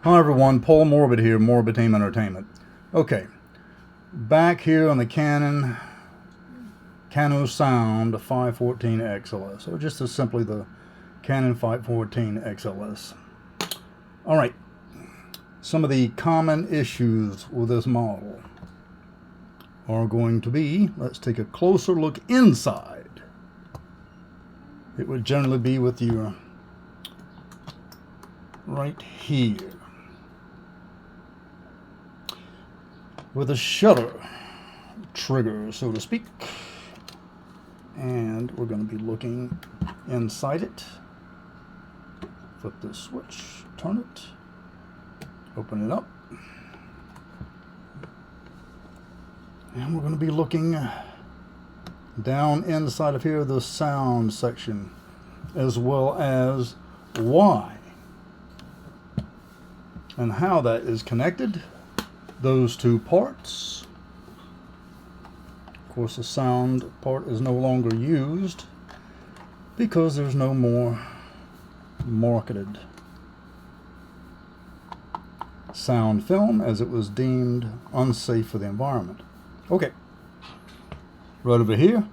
Hi everyone, Paul Morbid here, Morbid Team Entertainment. Okay, back here on the Canon Sound 514 XLS, or just as simply the Canon 514 XLS. Alright, some of the common issues with this model are going to be, let's take a closer look inside. It would generally be with you right here, with a shutter trigger, so to speak. And we're going to be looking inside it. Flip this switch, turn it, open it up. And we're going to be looking down inside of here, the sound section, as well as why and how that is connected. Those two parts. Of course, the sound part is no longer used because there's no more marketed sound film, as it was deemed unsafe for the environment. Okay, right over here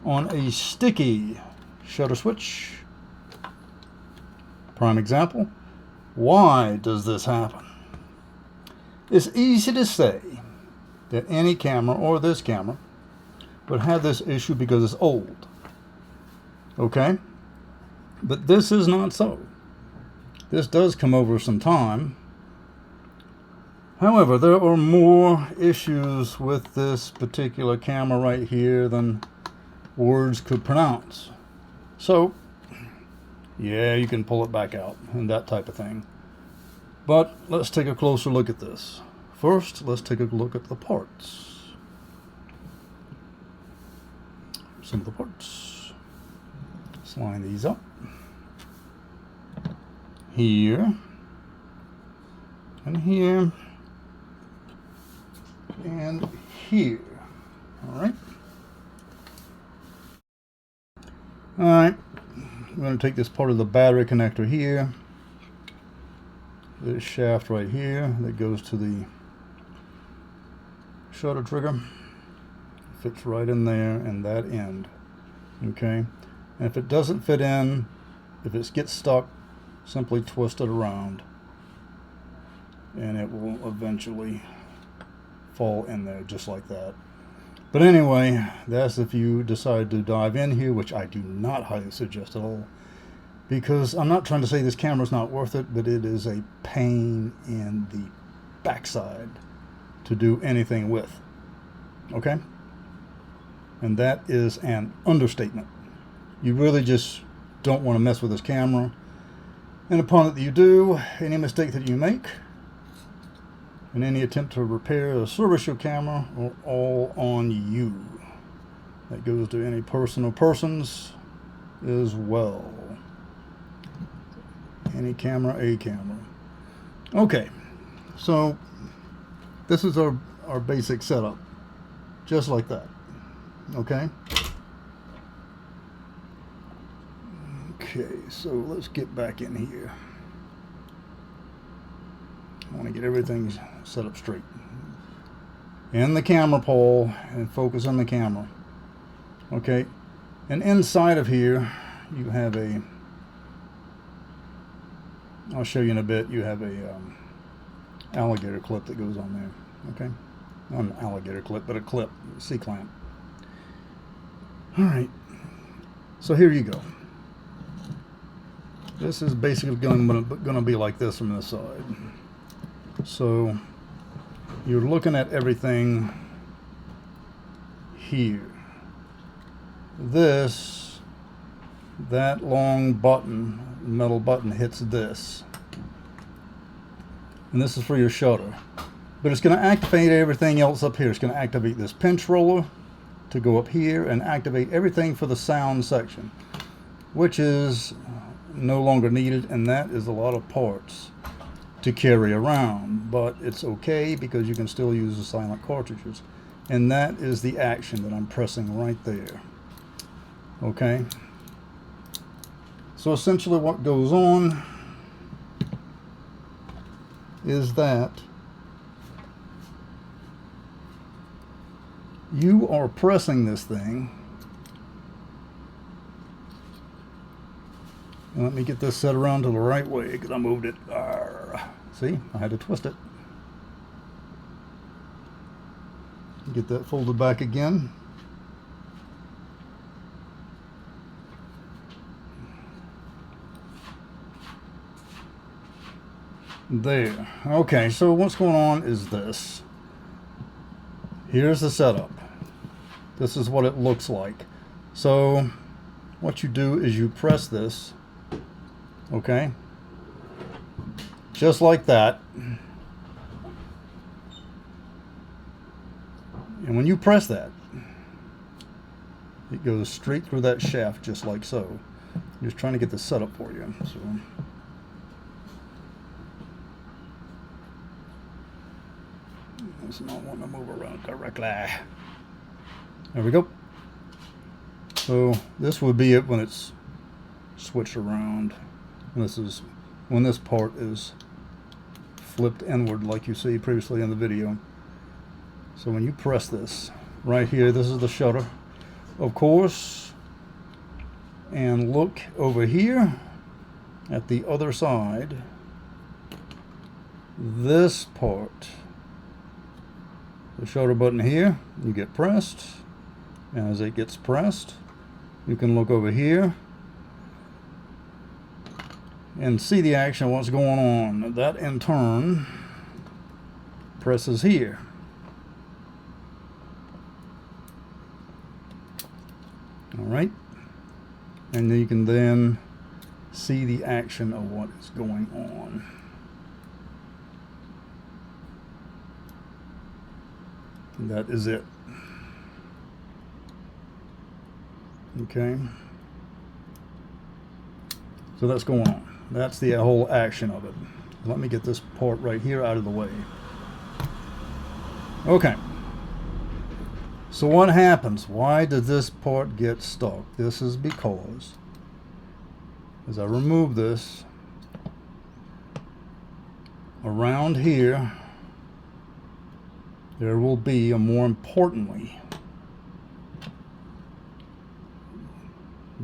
on a sticky shutter switch. Prime example. Why does this happen? It's easy to say that any camera, or this camera, would have this issue because it's old. Okay? But this is not so. This does come over some time. However, there are more issues with this particular camera right here than words could pronounce. So, yeah, you can pull it back out and that type of thing. But let's take a closer look at this. First, let's take a look at the parts. Some of the parts. Let's line these up. Here. And here. And here. Alright. Alright. I'm going to take this part of the battery connector here. This shaft right here that goes to the shutter trigger fits right in there, and that end. Okay, and if it doesn't fit in, if it gets stuck, simply twist it around and it will eventually fall in there just like that. But anyway, that's if you decide to dive in here, which I do not highly suggest at all, because I'm not trying to say this camera's not worth it, but it is a pain in the backside to do anything with. Okay? And that is an understatement. You really just don't want to mess with this camera. And upon it that you do, any mistake that you make, and any attempt to repair or service your camera are all on you. That goes to any person or persons as well. Any camera, a camera. Okay, so this is our basic setup, just like that. Okay. Okay, so let's get back in here. I want to get everything set up straight. In the camera pole, and focus on the camera. Okay, and inside of here you have a, I'll show you in a bit, you have a alligator clip that goes on there. Okay, not an alligator clip, but a clip, C-clamp. Alright, so here you go. This is basically going to be like this from this side. So you're looking at everything here. This, that long button, metal button, hits this. And this is for your shutter. But it's going to activate everything else up here. It's going to activate this pinch roller to go up here and activate everything for the sound section, which is no longer needed, and that is a lot of parts to carry around, but it's okay because you can still use the silent cartridges. And that is the action that I'm pressing right there. Okay, so essentially what goes on is that you are pressing this thing. And let me get this set around to the right way because I moved it. See, I had to twist it. Get that folded back again. There. Okay, so what's going on is this. Here's the setup. This is what it looks like. So what you do is you press this, okay, just like that. And when you press that, it goes straight through that shaft just like so. I'm just trying to get this set up for you. So it's not wanting to move around correctly. There we go. So this would be it when it's switched around. And this is when this part is flipped inward like you see previously in the video. So when you press this right here, this is the shutter, of course, and look over here at the other side. This part, the shutter button here, you get pressed. As it gets pressed, you can look over here and see the action of what's going on. That in turn presses here. Alright, and you can then see the action of what is going on. And that is it. Okay, so that's going on. That's the whole action of it. Let me get this part right here out of the way. Okay, so what happens? Why did this part get stuck? This is because as I remove this, around here there will be, and more importantly,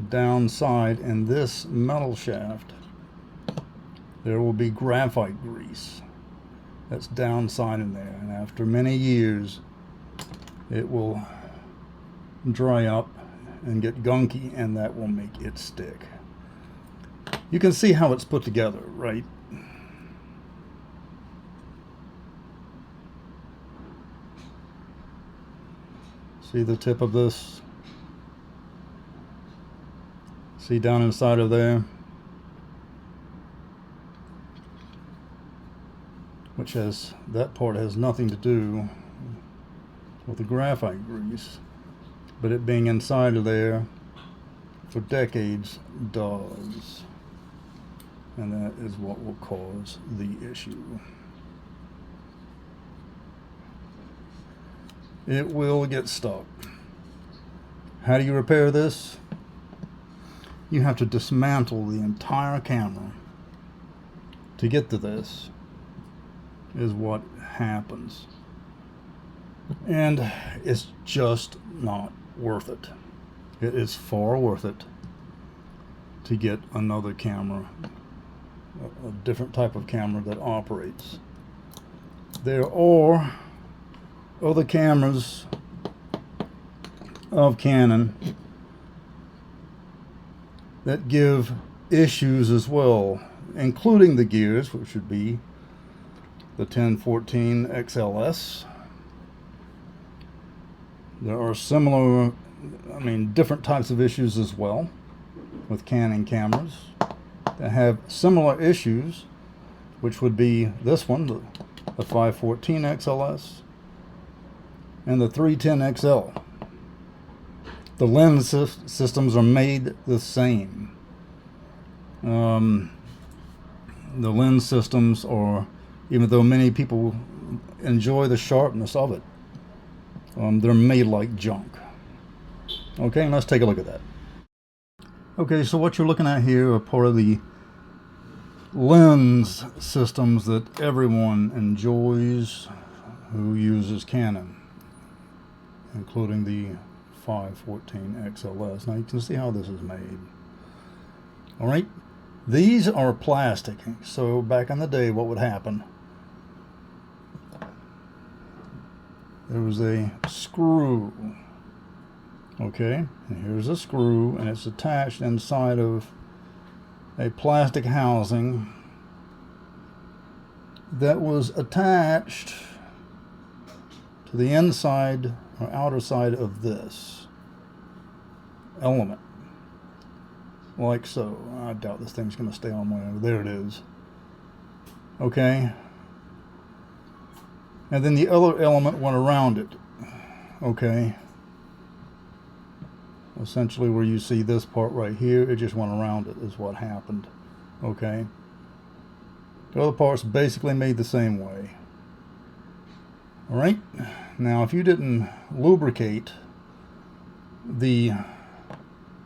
downside in this metal shaft, there will be graphite grease that's downside in there, and after many years it will dry up and get gunky, and that will make it stick. You can see how it's put together, right? See the tip of this? See down inside of there? Which has, that part has nothing to do with the graphite grease, but it being inside of there for decades does. And that is what will cause the issue. It will get stuck. How do you repair this? You have to dismantle the entire camera to get to this, is what happens. And it's just not worth it. It is far worth it to get another camera, a different type of camera that operates. There are other cameras of Canon that give issues as well, including the gears, which would be the 1014 XLS. There are similar, different types of issues as well with Canon cameras that have similar issues, which would be this one, the 514 XLS and the 310 XL. The lens systems are made the same. The lens systems are, even though many people enjoy the sharpness of it, they're made like junk. Okay, let's take a look at that. Okay, so what you're looking at here are part of the lens systems that everyone enjoys who uses Canon, including the 514 XLS. Now you can see how this is made. All right, these are plastic. So back in the day, what would happen? There was a screw. Okay, and here's a screw, and it's attached inside of a plastic housing that was attached to the inside or outer side of this element, like so. I doubt this thing's going to stay on whenever. There it is. Okay, and then the other element went around it. Okay, essentially where you see this part right here, it just went around it is what happened. Okay, the other parts basically made the same way. All right, now if you didn't lubricate the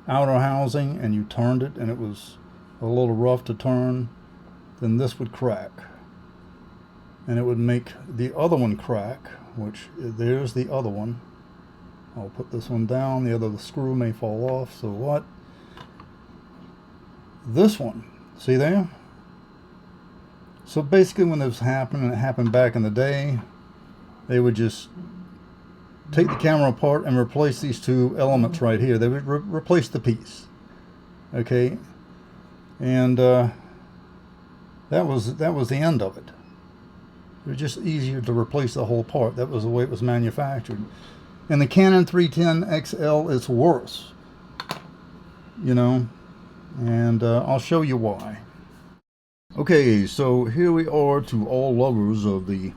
outer housing and you turned it and it was a little rough to turn, then this would crack, and it would make the other one crack, which there's the other one. I'll put this one down. The other screw may fall off. So what? This one, see there? So basically when this happened, and it happened back in the day, they would just take the camera apart and replace these two elements right here. They would replace the piece. Okay, and that was the end of it. It was just easier to replace the whole part. That was the way it was manufactured. And the Canon 310 XL is worse, you know, and I'll show you why. Okay, so here we are to all lovers of the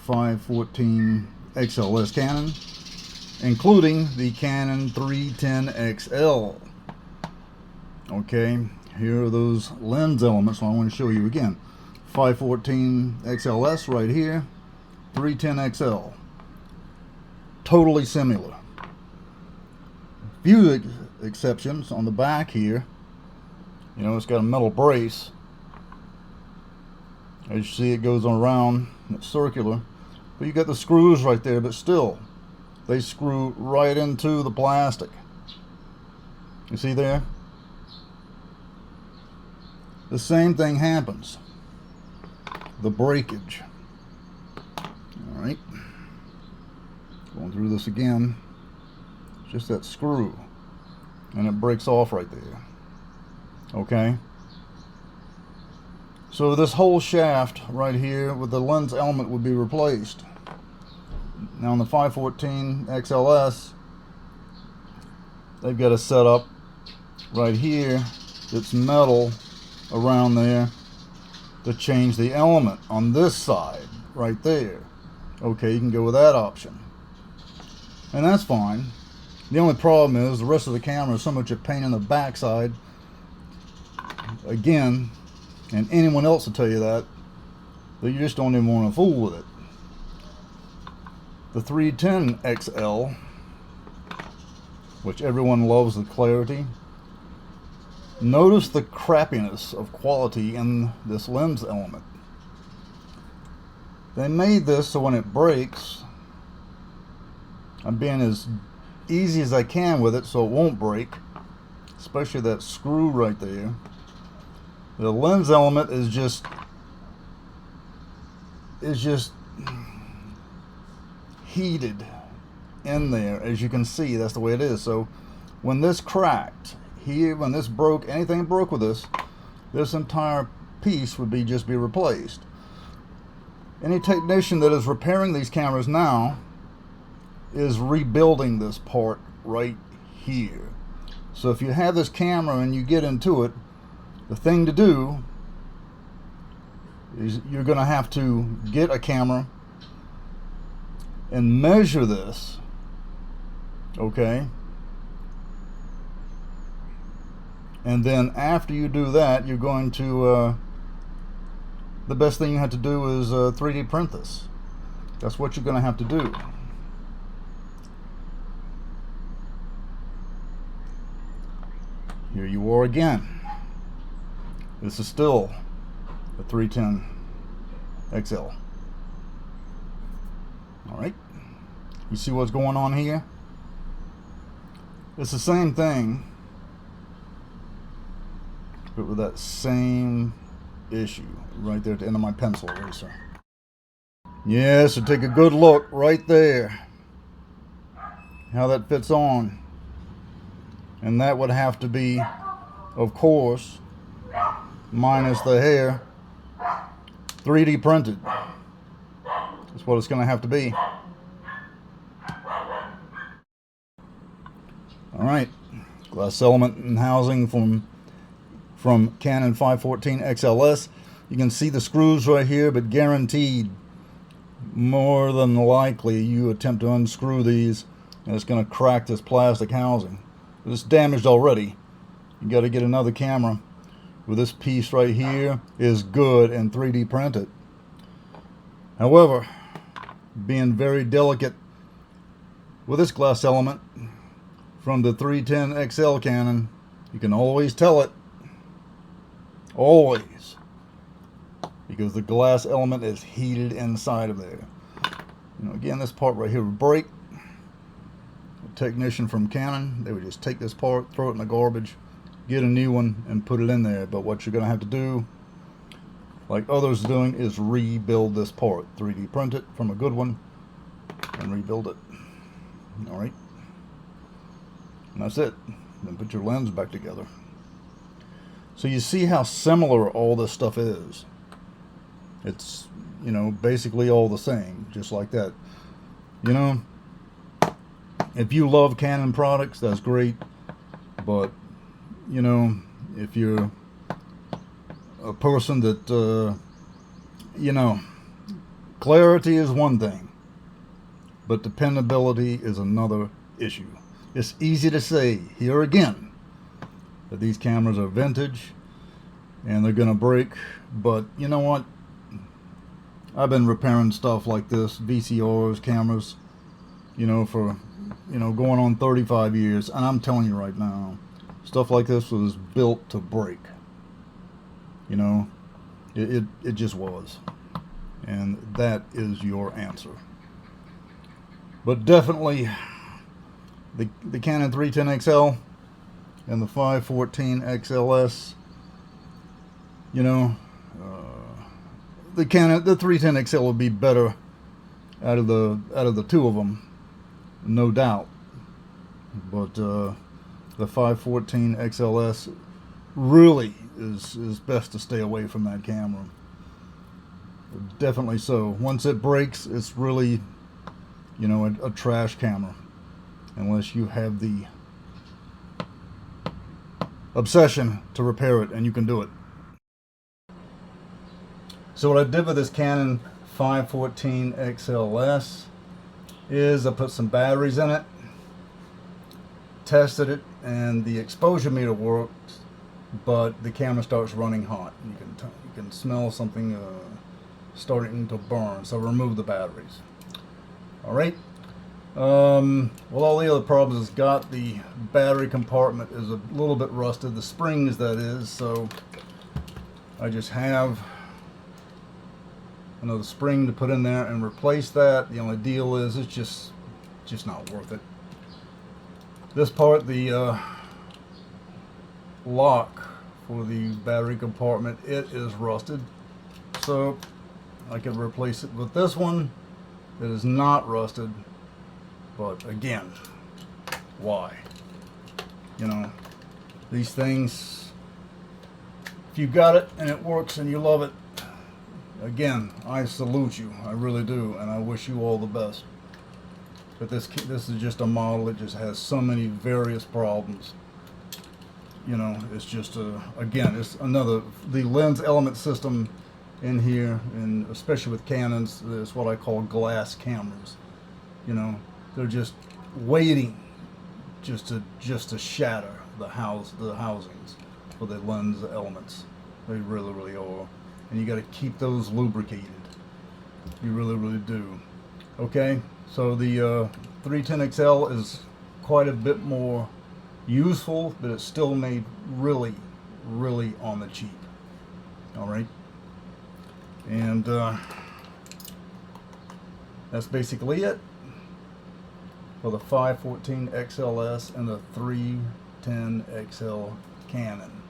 514 XLS Canon, including the Canon 310 XL. Okay, here are those lens elements, so I want to show you again. 514 XLS right here, 310 XL. Totally similar. Few exceptions on the back here. You know, it's got a metal brace. As you see, it goes around, it's circular. But you got the screws right there, but still, they screw right into the plastic. You see there? The same thing happens. The breakage. All right. Going through this again. It's just that screw. And it breaks off right there. Okay. So this whole shaft right here with the lens element would be replaced. Now on the 514 XLS, they've got a setup right here that's metal around there to change the element on this side right there. Okay, you can go with that option, and that's fine. The only problem is the rest of the camera is so much a pain in the backside. Again, and anyone else will tell you that you just don't even want to fool with it. The 310 XL, which everyone loves the clarity. Notice the crappiness of quality in this lens element. They made this so when it breaks, I'm being as easy as I can with it so it won't break, especially that screw right there. The lens element is just heated in there. As you can see, that's the way it is. So when this cracked here, when this broke, anything broke with this entire piece would just be replaced. Any technician that is repairing these cameras now is rebuilding this part right here. So if you have this camera and you get into it, the thing to do is you're going to have to get a camera and measure this, okay? And then after you do that, you're going to, the best thing you have to do is 3D print this. That's what you're going to have to do. Here you are again. This is still the 310 XL. All right, you see what's going on here? It's the same thing, but with that same issue right there at the end of my pencil eraser. Yeah, so take a good look right there, how that fits on. And that would have to be, of course, minus the hair, 3D printed. That's what it's going to have to be. All right, glass element and housing from Canon 514 XLS. You can see the screws right here, but guaranteed, more than likely, you attempt to unscrew these, and it's going to crack this plastic housing. It's damaged already. You got to get another camera with this piece right here is good and 3D printed. However, being very delicate with this glass element from the 310 XL Canon, you can always tell it. Always. Because the glass element is heated inside of there. You know, again, this part right here would break. A technician from Canon, they would just take this part, throw it in the garbage, get a new one, and put it in there. But what you're going to have to do, like others are doing, is rebuild this part. 3D print it from a good one and rebuild it. All right. And that's it. Then put your lens back together. So you see how similar all this stuff is. It's, you know, basically all the same, just like that. You know, if you love Canon products, that's great. But, you know, if you're a person that, you know, clarity is one thing, but dependability is another issue. It's easy to say, here again, that these cameras are vintage and they're going to break. But you know what? I've been repairing stuff like this, VCRs, cameras, you know, for, you know, going on 35 years. And I'm telling you right now, stuff like this was built to break. You know, it just was. And that is your answer. But definitely the Canon 310 XL and the 514 XLS, you know, the 310 XL would be better out of the two of them, no doubt. But the 514 XLS really is best to stay away from that camera. Definitely so. Once it breaks, it's really, you know, a trash camera, unless you have the obsession to repair it, and you can do it. So what I did with this Canon 514 XLS is I put some batteries in it, tested it, and the exposure meter works, but the camera starts running hot. You can smell something starting to burn, so remove the batteries. All right. Well, all the other problems it's got, the battery compartment is a little bit rusted, the springs that is, so I just have another spring to put in there and replace that. The only deal is it's just not worth it. This part, the lock for the battery compartment, it is rusted, so I can replace it with this one that is not rusted. But again, why? You know, these things, if you got it and it works and you love it, again, I salute you. I really do, and I wish you all the best. But this is just a model that just has so many various problems. You know, it's just again, it's another, the lens element system in here, and especially with Canons, is what I call glass cameras. You know, they're just waiting just to shatter the housings for the lens elements. They really, really are. And you got to keep those lubricated. You really, really do. Okay, so the 310 XL is quite a bit more useful, but it's still made really, really on the cheap. All right. And that's basically it for the 514 XLS and the 310 XL Canon.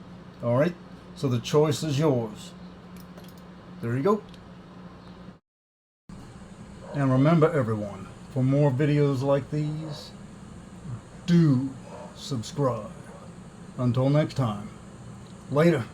Alright, so the choice is yours. There you go. And remember everyone, for more videos like these, do subscribe. Until next time, later.